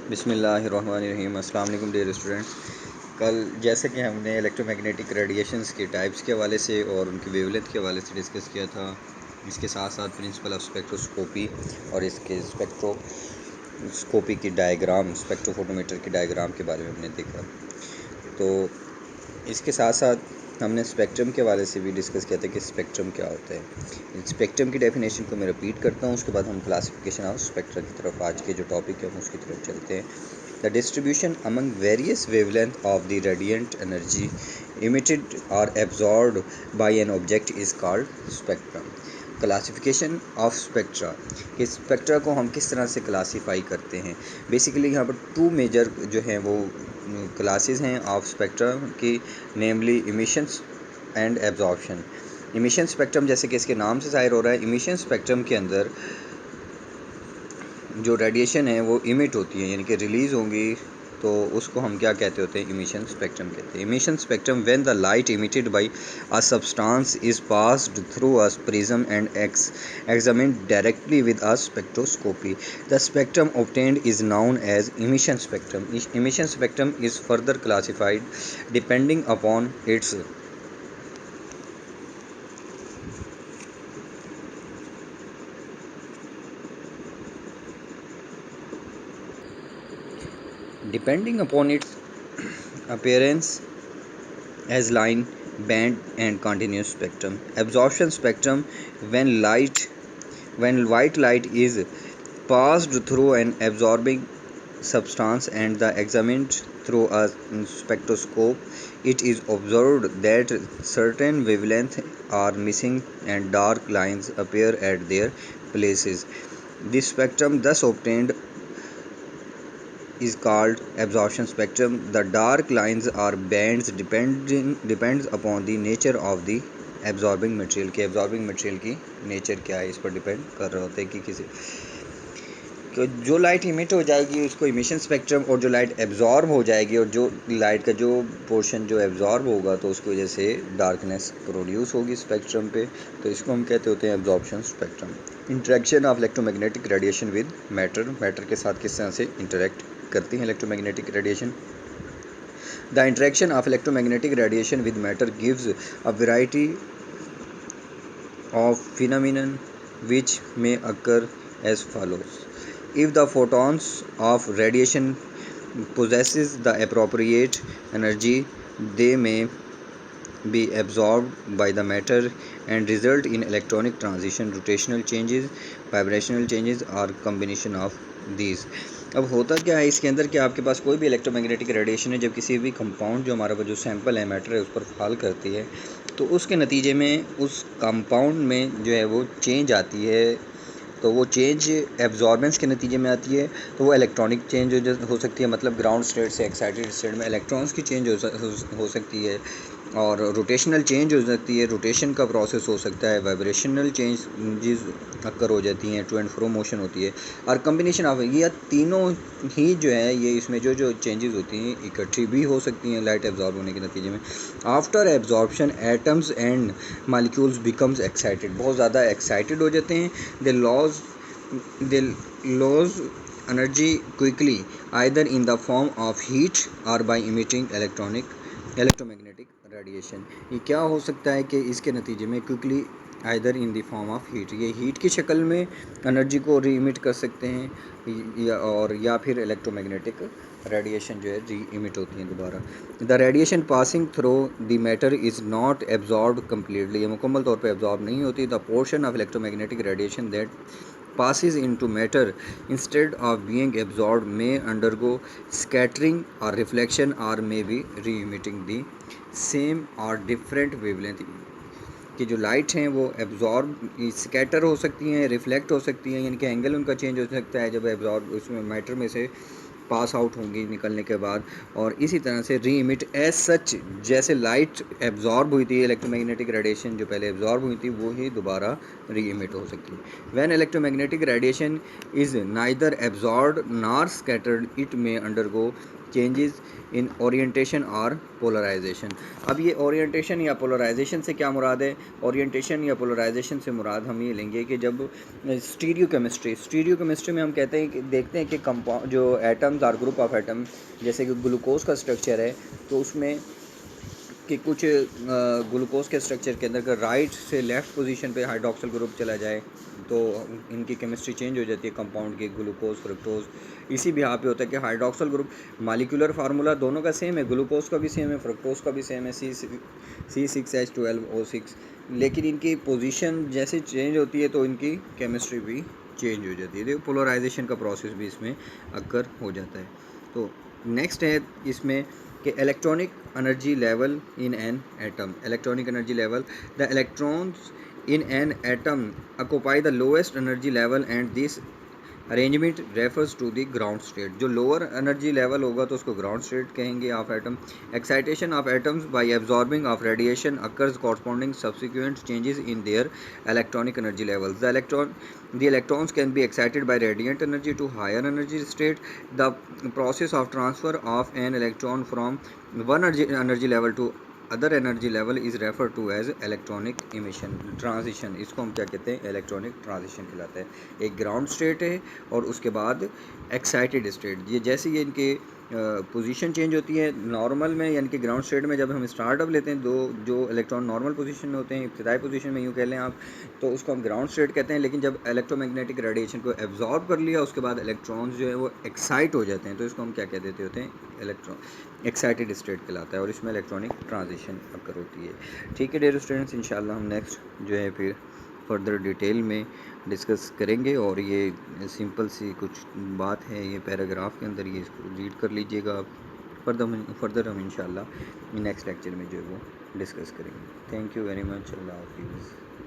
बिस्मिल्लाहिर्रहमानिर्रहीम। अस्सलाम वालेकुम डियर स्टूडेंट्स। कल जैसे कि हमने इलेक्ट्रोमैग्नेटिक रेडिएशंस के टाइप्स के हवाले से और उनकी वेवलेंथ के हवाले से डिस्कस किया था, इसके साथ साथ प्रिंसिपल ऑफ स्पेक्ट्रोस्कोपी और इसके स्पेक्ट्रोस्कोपी की डायग्राम, स्पेक्ट्रोफोटोमीटर की डायग्राम के बारे में हमने देखा। तो इसके साथ साथ हमने स्पेक्ट्रम के हवाले से भी डिस्कस किया था कि स्पेक्ट्रम क्या होता है। स्पेक्ट्रम की डेफिनेशन को मैं रिपीट करता हूँ, उसके बाद हम क्लासिफिकेशन ऑफ स्पेक्ट्रा की तरफ आज के जो टॉपिक है उसकी तरफ चलते हैं। The distribution among various wavelength of the radiant energy emitted और absorbed by an object is called spectrum. Classification of spectra, कि स्पेक्ट्रा को हम किस तरह से क्लासीफाई करते हैं। बेसिकली यहाँ पर टू मेजर जो हैं वो क्लासेस हैं ऑफ स्पेक्ट्रा की, namely emissions and absorption. Emission spectrum जैसे कि इसके नाम से ज़ाहिर हो रहा है, इमिशन स्पेक्ट्रम के अंदर जो रेडिएशन है वो इमिट होती है, यानी कि रिलीज़ होंगी, तो उसको हम क्या कहते होते हैं, इमिशन स्पेक्ट्रम कहते हैं। Emission spectrum when the light emitted by a substance is passed through a prism and examined directly with a spectroscopy, the spectrum obtained is known as emission spectrum. Emission spectrum is further classified depending upon its appearance as line, band and continuous spectrum. Absorption spectrum, when white light is passed through an absorbing substance and the examined through a spectroscope, it is observed that certain wavelengths are missing and dark lines appear at their places. The spectrum thus obtained is called absorption spectrum. The dark lines are bands depends upon the nature of the absorbing material, के absorbing material की nature क्या है, इस पर depend कर रहा होता है कि किसी जो लाइट इमिट हो जाएगी उसको इमिशन स्पेक्ट्रम, और जो लाइट एब्जॉर्ब हो जाएगी और जो लाइट का जो पोर्शन जो एब्जॉर्ब होगा तो उसकी वजह से डार्कनेस प्रोड्यूस होगी स्पेक्ट्रम पे, तो इसको हम कहते होते हैं absorption spectrum. Interaction of electromagnetic radiation with matter के साथ किस तरह से इंटरेक्ट करती हैं electromagnetic radiation. The interaction of electromagnetic radiation with matter gives a variety of phenomenon which may occur as follows. If the photons of radiation possesses the appropriate energy, they may be absorbed by the matter and result in electronic transition, rotational changes, vibrational changes or combination of these. अब होता क्या है इसके अंदर कि आपके पास कोई भी इलेक्ट्रोमैग्नेटिक रेडिएशन है, जब किसी भी कंपाउंड जो हमारा जो सैंपल है मैटर है उस पर फॉल करती है, तो उसके नतीजे में उस कंपाउंड में जो है वो चेंज आती है, तो वो चेंज एब्जॉर्बेंस के नतीजे में आती है, तो वो इलेक्ट्रॉनिक चेंज हो सकती है, मतलब ग्राउंड स्टेट से एक्साइटेड स्टेट में इलेक्ट्रॉन्स की चेंज हो सकती है, और रोटेशनल चेंज हो सकती है, रोटेशन का प्रोसेस हो सकता है, वाइब्रेशनल चेंजेस अक्कर हो जाती हैं, टू एंड फ्रो मोशन होती है, और कम्बिनेशन ऑफ ये तीनों ही जो है ये इसमें जो चेंजेस होती हैं इकट्ठी भी हो सकती हैं लाइट एब्जॉर्ब होने के नतीजे में। After absorption atoms and molecules becomes excited, बहुत ज़्यादा एक्साइटेड हो जाते हैं। They lose energy quickly either in the form of heat और बाय इमिटिंग इलेक्ट्रोमैग्नेटिक रेडिएशन। ये क्या हो सकता है कि इसके नतीजे में quickly either in the form of heat, ये हीट की शक्ल में एनर्जी को री इमिट कर सकते हैं, या फिर इलेक्ट्रोमैग्नेटिक रेडिएशन जो है री इमिट होती है दोबारा। The radiation passing through the matter is not absorb completely, ये मुकम्मल तौर पर एब्जॉर्ब नहीं होती। The portion of electromagnetic radiation that passes into matter instead of being absorbed may undergo scattering or reflection or may be re-emitting the same or different wavelength, कि जो light हैं वो एब्जॉर्ब स्कैटर हो सकती हैं, reflect हो सकती हैं, यानी कि एंगल उनका चेंज हो सकता है जब एब्जॉर्ब उसमें मैटर में से पास आउट होंगी निकलने के बाद, और इसी तरह से री इमिट एज सच, जैसे लाइट एब्जॉर्ब हुई थी इलेक्ट्रोमैग्नेटिक रेडिएशन जो पहले एब्जॉर्ब हुई थी वो ही दोबारा री इमिट हो सकती है। When electromagnetic radiation is neither absorb nor scattered it may undergo changes in orientation और पोलराइजेशन। अब ये ओरिएंटेशन या पोलराइजेशन से क्या मुराद है? ओरिएंटेशन या पोलराइजेशन से मुराद हम ये लेंगे कि जब स्टीरियो केमिस्ट्री में हम कहते हैं कि देखते हैं कि कंपाउंड जो एटम्स और ग्रुप ऑफ एटम, जैसे कि ग्लूकोज का स्ट्रक्चर है, तो उसमें कि कुछ ग्लूकोज के स्ट्रक्चर के अंदर अगर राइट से लेफ़्ट पोजीशन पे हाइड्रोक्सिल ग्रुप चला जाए तो इनकी केमिस्ट्री चेंज हो जाती है कंपाउंड की, ग्लूकोज फ्रुक्टोज। इसी भी यहाँ पे होता है कि हाइड्रोक्सिल ग्रुप मालिकुलर फार्मूला दोनों का सेम है, ग्लूकोज का भी सेम है, फ्रुक्टोज का भी सेम है, C6H12O6, लेकिन इनकी पोजीशन जैसे चेंज होती है तो इनकी केमिस्ट्री भी चेंज हो जाती है। तो पोलराइजेशन का प्रोसेस भी इसमें अक्कर हो जाता है। तो नेक्स्ट है इसमें कि electronic energy level in an atom. Electronic energy level, the electrons in an atom occupy the lowest energy level and this arrangement refers to the ground state. जो लोअर एनर्जी लेवल होगा तो उसको ground state कहेंगे of atom. Excitation of atoms by absorbing of radiation occurs corresponding subsequent changes in their electronic energy levels. The electrons can be excited by radiant energy to higher energy state. The process of transfer of an electron from one energy level to other energy level is refer to as electronic emission transition. इसको हम क्या कहते हैं? Electronic transition कहलाता है। एक ground state है और उसके बाद एक्साइटेड स्टेट। ये जैसे ये इनके पोजीशन चेंज होती है नॉर्मल में, यानी कि ग्राउंड स्टेट में जब हम स्टार्टअप लेते हैं, दो जो इलेक्ट्रॉन नॉर्मल पोजीशन में होते हैं, इब्तिदाई पोजीशन में यूँ कह लें आप, तो उसको हम ग्राउंड स्टेट कहते हैं। लेकिन जब इलेक्ट्रोमैग्नेटिक रेडिएशन को एब्जॉर्ब कर लिया उसके बाद इलेक्ट्रॉन्स जो है वो एक्साइट हो जाते हैं, तो इसको हम क्या कह देते होते हैं? इलेक्ट्रॉन एक्साइटेड स्टेट कहलाता है और इसमें इलेक्ट्रॉनिक ट्रांजिशन अकर होती है। ठीक है डियर स्टूडेंट्स, इंशाल्लाह हम नेक्स्ट जो है फिर फर्दर डिटेल में डिस्कस करेंगे। और ये सिंपल सी कुछ बात है ये पैराग्राफ के अंदर, ये इसको रीड कर लीजिएगा आप। फर्दर हम इंशाल्लाह नेक्स्ट लेक्चर में जो है वो डिस्कस करेंगे। Thank you very much. अल्लाह हाफिज़।